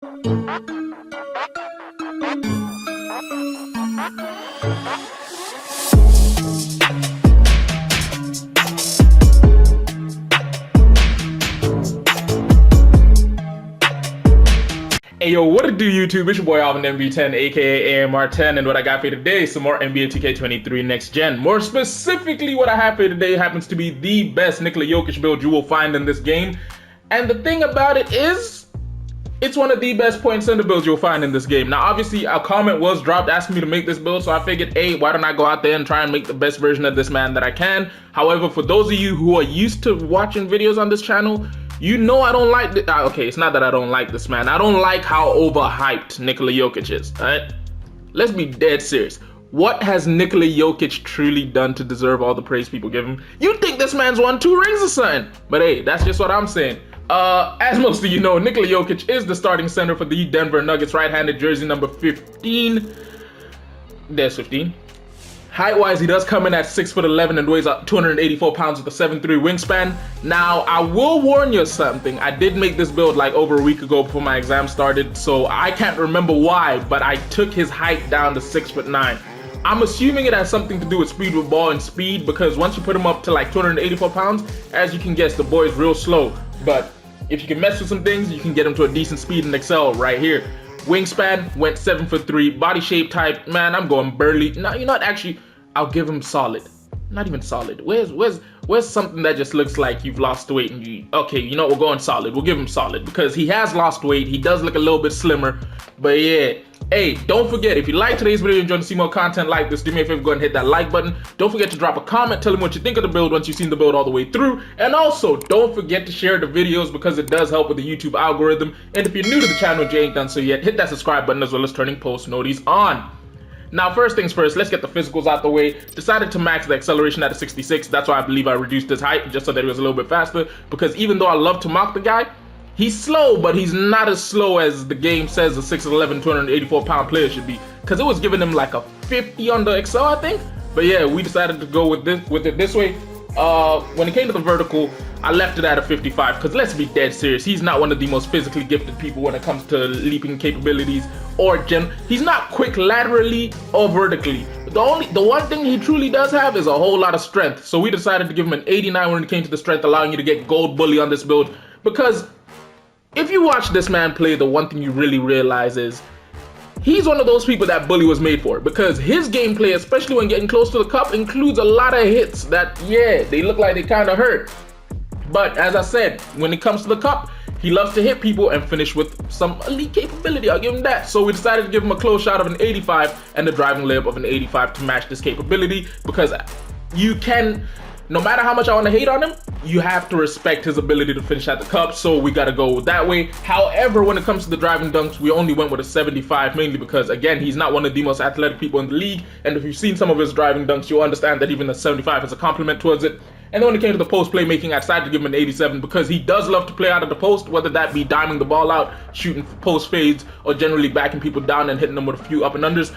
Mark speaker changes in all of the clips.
Speaker 1: Hey yo, what it do YouTube? It's your boy Alvin MB10, aka AMR10, and what I got for you today is some more NBA 2K23 Next Gen. More specifically, what I have for you today happens to be the best Nikola Jokic build you will find in this game. And the thing about it is, it's one of the best point center builds you'll find in this game. Now, obviously, a comment was dropped asking me to make this build, so I figured, hey, why don't I go out there and try and make the best version of this man that I can. However, for those of you who are used to watching videos on this channel, you know I don't like this. Okay, it's not that I don't like this man. I don't like how overhyped Nikola Jokic is, alright? Let's be dead serious. What has Nikola Jokic truly done to deserve all the praise people give him? You'd think this man's won 2 rings or something. But hey, that's just what I'm saying. As most of you know, Nikola Jokic is the starting center for the Denver Nuggets, right-handed jersey number 15. There's 15. Height-wise, he does come in at 6'11" and weighs 284 pounds with a 7'3" wingspan. Now, I will warn you something. I did make this build like over a week ago before my exam started, so I can't remember why, but I took his height down to 6'9". I'm assuming it has something to do with speed with ball and speed, because once you put him up to like 284 pounds, as you can guess, the boy is real slow. But if you can mess with some things, you can get him to a decent speed and excel right here. Wingspan went 7'3". Body shape type, man, I'm going burly. No, you're not actually. I'll give him solid. Not even solid. Where's something that just looks like you've lost weight and you, okay, you know, we're going solid. We'll give him solid because he has lost weight. He does look a little bit slimmer, but yeah. Hey, don't forget, if you like today's video and enjoy to see more content like this, do me a favor, go ahead and hit that like button. Don't forget to drop a comment, tell me what you think of the build once you've seen the build all the way through. And also, don't forget to share the videos because it does help with the YouTube algorithm. And if you're new to the channel and you ain't done so yet, hit that subscribe button as well as turning post notifications on. Now, first things first, let's get the physicals out the way. Decided to max the acceleration at a 66. That's why I believe I reduced his height, just so that he was a little bit faster. Because even though I love to mock the guy, he's slow, but he's not as slow as the game says a 6'11", 284-pound player should be. Because it was giving him like a 50 on the Excel, I think. But yeah, we decided to go with it this way. When it came to the vertical, I left it at a 55 because let's be dead serious, he's not one of the most physically gifted people when it comes to leaping capabilities or he's not quick laterally or vertically. The one thing he truly does have is a whole lot of strength. So we decided to give him an 89 when it came to the strength, allowing you to get gold bully on this build. Because if you watch this man play, the one thing you really realize is he's one of those people that bully was made for, because his gameplay, especially when getting close to the cup, includes a lot of hits that, yeah, they look like they kind of hurt. But as I said, when it comes to the cup, he loves to hit people and finish with some elite capability. I'll give him that. So we decided to give him a close shot of an 85 and a driving layup of an 85 to match this capability, because you can, no matter how much I want to hate on him, you have to respect his ability to finish at the cup, so we got to go that way. However, when it comes to the driving dunks, we only went with a 75, mainly because, again, he's not one of the most athletic people in the league, and if you've seen some of his driving dunks, you'll understand that even a 75 is a compliment towards it. And then when it came to the post playmaking, I decided to give him an 87 because he does love to play out of the post, whether that be diming the ball out, shooting post fades, or generally backing people down and hitting them with a few up and unders.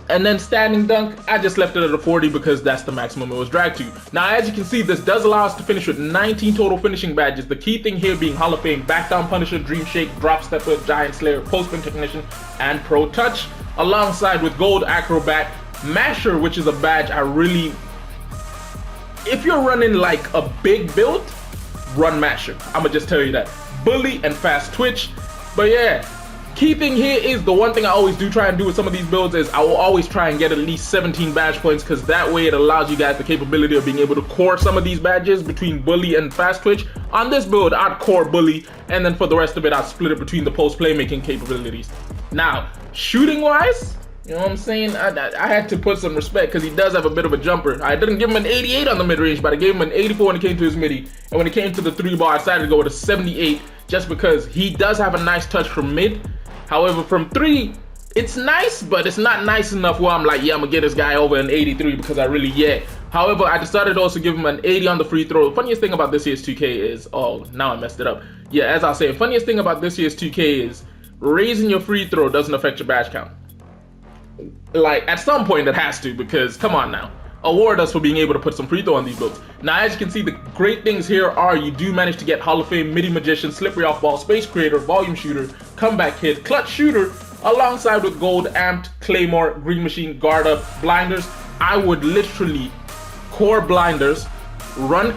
Speaker 1: And then standing dunk, I just left it at a 40 because that's the maximum it was dragged to. Now, as you can see, this does allow us to finish with 19 total finishing badges. The key thing here being Hall of Fame, Back Down Punisher, Dream Shake, Drop Stepper, Giant Slayer, Post Spin Technician, and Pro Touch, alongside with Gold Acrobat, Masher, which is a badge I really... If you're running like a big build, run Masher. I'ma just tell you that. Bully and Fast Twitch. But yeah, key thing here is the one thing I always do try and do with some of these builds is I will always try and get at least 17 badge points, because that way it allows you guys the capability of being able to core some of these badges between Bully and Fast Twitch. On this build, I'd core Bully, and then for the rest of it, I'd split it between the post playmaking capabilities. Now, shooting wise, you know what I'm saying? I had to put some respect because he does have a bit of a jumper. I didn't give him an 88 on the mid-range, but I gave him an 84 when it came to his midi. And when it came to the 3-ball, I decided to go with a 78 just because he does have a nice touch from mid. However, from 3, it's nice, but it's not nice enough where I'm like, yeah, I'm going to get this guy over an 83 because I really, yeah. However, I decided to also give him an 80 on the free throw. The funniest thing about this year's 2K is, oh, now I messed it up. Yeah, as I was saying, funniest thing about this year's 2K is raising your free throw doesn't affect your badge count. Like, at some point it has to, because come on now. award us for being able to put some free throw on these builds. Now, as you can see, the great things here are you do manage to get Hall of Fame, Midi Magician, Slippery Off Ball, Space Creator, Volume Shooter, Comeback Kid, Clutch Shooter, alongside with Gold, Amped, Claymore, Green Machine, Guard Up, Blinders. I would literally core Blinders, run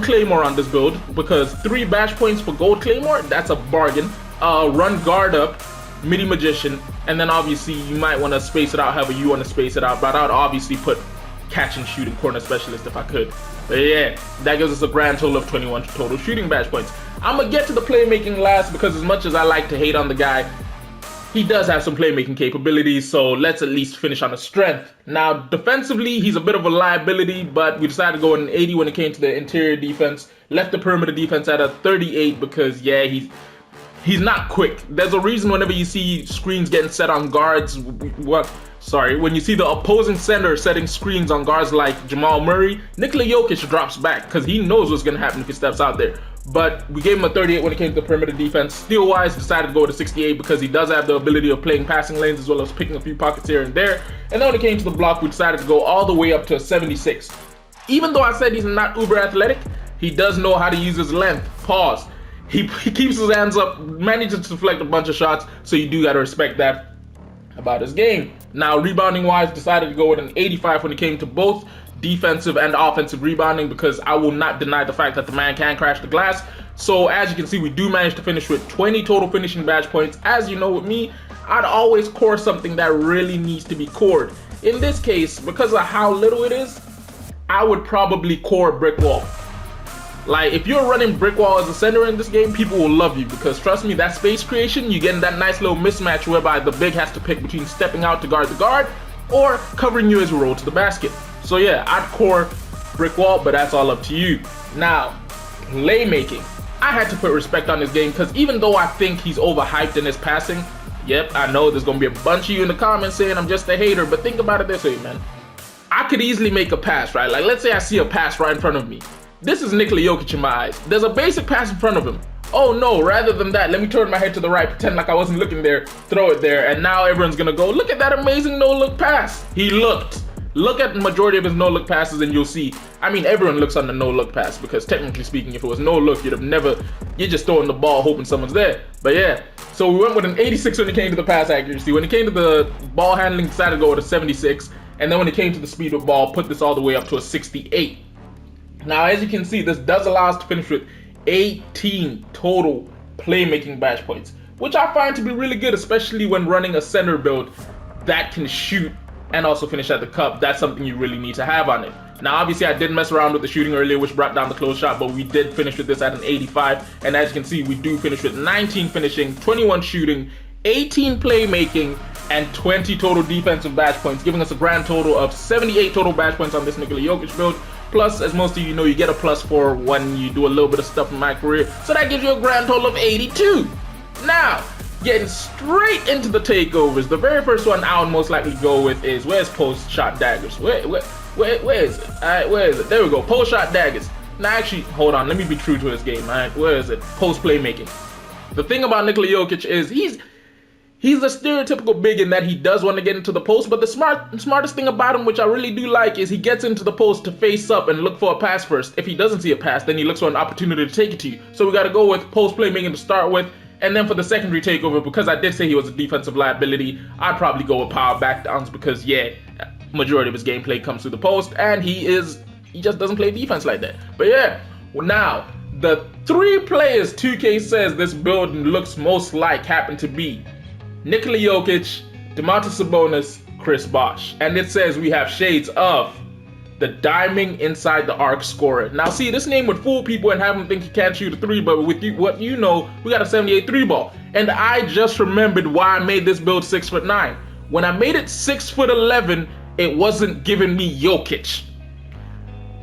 Speaker 1: Claymore on this build, because 3 bash points for Gold Claymore, that's a bargain. Run Guard Up, Midi Magician, and then obviously you might want to space it out however you want to space it out, but I would obviously put Catch and Shoot and Corner Specialist if I could. But yeah, that gives us a grand total of 21 total shooting bash points. I'm gonna get to the playmaking last, because as much as I like to hate on the guy, he does have some playmaking capabilities, so let's at least finish on a strength. Now, defensively, he's a bit of a liability, but we decided to go in an 80 when it came to the interior defense. Left the perimeter defense at a 38 because, yeah, he's not quick. There's a reason whenever you see screens getting set on guards, when you see the opposing center setting screens on guards like Jamal Murray, Nikola Jokic drops back because he knows what's going to happen if he steps out there. But we gave him a 38 when it came to the perimeter defense. Steal-wise, decided to go with a 68 because he does have the ability of playing passing lanes as well as picking a few pockets here and there. And then when it came to the block, we decided to go all the way up to a 76. Even though I said he's not uber athletic, he does know how to use his length. Pause. He keeps his hands up, manages to deflect a bunch of shots, so you do got to respect that about his game. Now, rebounding-wise, decided to go with an 85 when it came to both defensive and offensive rebounding, because I will not deny the fact that the man can crash the glass. So as you can see, we do manage to finish with 20 total finishing badge points. As you know, with me, I'd always core something that really needs to be cored. In this case, because of how little it is, I would probably core Brick Wall. Like, if you're running Brick Wall as a center in this game, people will love you, because trust me, that space creation, you get in that nice little mismatch whereby the big has to pick between stepping out to guard the guard or covering you as you roll to the basket. So yeah, I'd core Brick Wall, but that's all up to you. Now, playmaking. I had to put respect on this game, because even though I think he's overhyped in his passing, yep, I know there's going to be a bunch of you in the comments saying I'm just a hater, but think about it this way, man. I could easily make a pass, right? Like, let's say I see a pass right in front of me. This is Nikola Jokic in my eyes. There's a basic pass in front of him. Oh no, rather than that, let me turn my head to the right, pretend like I wasn't looking there, throw it there, and now everyone's going to go, look at that amazing no-look pass. He looked. Look at the majority of his no-look passes and you'll see, I mean, everyone looks on the no-look pass, because technically speaking, if it was no-look, you're just throwing the ball hoping someone's there. But yeah, so we went with an 86 when it came to the pass accuracy. When it came to the ball handling, decided to go with a 76. And then when it came to the speed of ball, put this all the way up to a 68. Now, as you can see, this does allow us to finish with 18 total playmaking bash points, which I find to be really good, especially when running a center build that can shoot and also finish at the cup. That's something you really need to have on it. Now, obviously, I did mess around with the shooting earlier, which brought down the close shot, but we did finish with this at an 85. And as you can see, we do finish with 19 finishing, 21 shooting, 18 playmaking, and 20 total defensive bash points, giving us a grand total of 78 total bash points on this Nikola Jokic build. Plus, as most of you know, you get a +4 when you do a little bit of stuff in my career. So that gives you a grand total of 82. Now, getting straight into the takeovers. The very first one I would most likely go with is, where's post shot daggers? Where is it? Alright, where is it? There we go, post shot daggers. Now actually, hold on, let me be true to his game, alright? Where is it? Post playmaking. The thing about Nikola Jokic is he's a stereotypical big in that he does want to get into the post, but the smartest thing about him, which I really do like, is he gets into the post to face up and look for a pass first. If he doesn't see a pass, then he looks for an opportunity to take it to you. So we got to go with post playmaking to start with. And then for the secondary takeover, because I did say he was a defensive liability, I'd probably go with power backdowns, because yeah, majority of his gameplay comes through the post, and he just doesn't play defense like that. But yeah, now, the 3 players 2K says this build looks most like happen to be Nikola Jokic, Domantas Sabonis, Chris Bosh. And it says we have shades of the diamond inside the arc scorer. Now see, this name would fool people and have them think he can't shoot a 3, but with what you know, we got a 78 3 ball. And I just remembered why I made this build 6'9". When I made it 6'11", it wasn't giving me Jokic.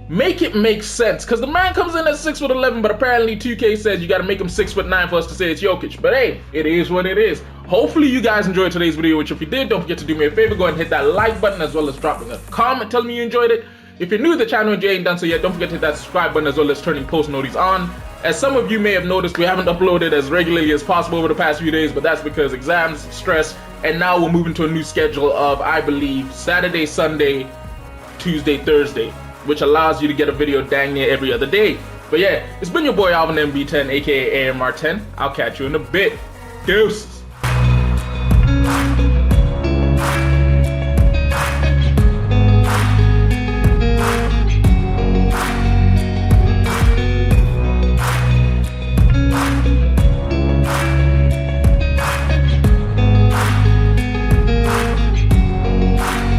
Speaker 1: Make it make sense, because the man comes in at 6'11", but apparently 2K says you got to make him 6'9" for us to say it's Jokic. But hey, it is what it is. Hopefully you guys enjoyed today's video, which if you did, don't forget to do me a favor, go ahead and hit that like button as well as dropping a comment telling me you enjoyed it. If you're new to the channel and you ain't done so yet, don't forget to hit that subscribe button as well as turning post notifications on. As some of you may have noticed, we haven't uploaded as regularly as possible over the past few days, but that's because exams, stress, and now we're moving to a new schedule of, I believe, Saturday, Sunday, Tuesday, Thursday, which allows you to get a video dang near every other day. But yeah, it's been your boy Alvin MB10, aka AM Martin. I'll catch you in a bit. Deuces.